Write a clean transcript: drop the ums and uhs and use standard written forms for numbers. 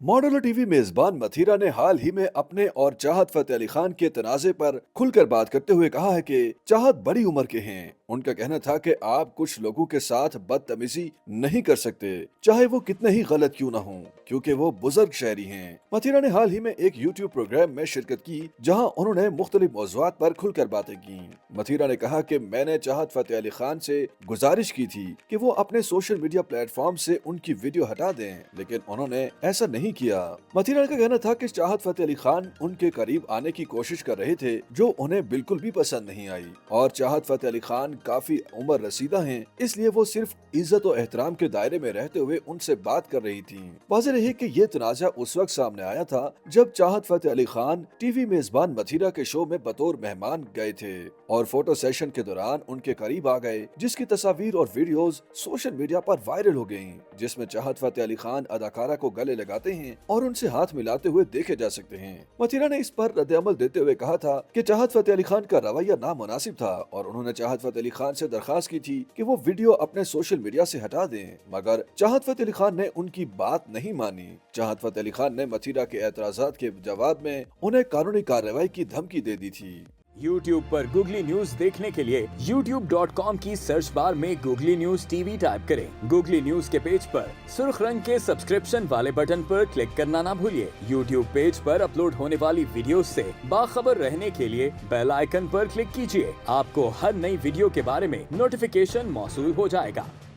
Model TV मेजबान मथीरा ने हाल ही में अपने और चाहत फतेह अली खान के तनाजे पर खुलकर बात करते हुए कहा है कि चाहत बड़ी उम्र के हैं। उनका कहना था कि आप कुछ लोगों के साथ बदतमीजी नहीं कर सकते, चाहे वो कितने ही गलत क्यों ना हों, क्योंकि वो बुजुर्ग शहरी हैं। मथीरा ने हाल ही में एक यूट्यूब प्रोग्राम में शिरकत की, जहां उन्होंने मुख्तलिफ मौज़ूआत पर खुलकर बातें की। मथीरा ने कहा कि मैंने चाहत फतेह अली खान से गुजारिश की थी कि वो अपने सोशल मीडिया प्लेटफॉर्म से उनकी वीडियो हटा दें, लेकिन उन्होंने ऐसा नहीं किया। मथीरा का कहना था कि चाहत फतेह अली खान उनके करीब आने की कोशिश कर रहे थे, जो उन्हें बिल्कुल भी पसंद नहीं आई। और चाहत फतेह अली खान काफी उम्र रसीदा हैं, इसलिए वो सिर्फ इज्जत और एहतराम के दायरे में रहते हुए उनसे बात कर रही थी। वाज़ेह रही कि ये तनाज़ा उस वक्त सामने आया था जब चाहत फतेह अली खान टीवी मेजबान मथीरा के शो में बतौर मेहमान गए थे और फोटो सेशन के दौरान उनके करीब आ गए, जिसकी तस्वीर और वीडियोस सोशल मीडिया पर वायरल हो गयी, जिसमें चाहत फतेह अली खान अदाकारा को गले लगाते हैं और उनसे हाथ मिलाते हुए देखे जा सकते हैं। मथीरा ने इस पर रद्द-ए-अमल देते हुए कहा था कि चाहत फतेह अली खान का रवैया नामुनासिब था और उन्होंने चाहत फतेह अली खान से दरखास्त की थी कि वो वीडियो अपने सोशल मीडिया से हटा दें, मगर चाहत फतेह अली खान ने उनकी बात नहीं मानी। चाहत फतेह अली खान ने मथीरा के एतराजात के जवाब में उन्हें कानूनी कार्रवाई की धमकी दे दी थी। YouTube पर गूगली न्यूज देखने के लिए youtube.com की सर्च बार में गूगली न्यूज टीवी टाइप करें। गूगली न्यूज के पेज पर सुर्ख रंग के सब्सक्रिप्शन वाले बटन पर क्लिक करना ना भूलिए। YouTube पेज पर अपलोड होने वाली वीडियोस से बाखबर रहने के लिए बेल आइकन पर क्लिक कीजिए। आपको हर नई वीडियो के बारे में नोटिफिकेशन मौसूल हो जाएगा।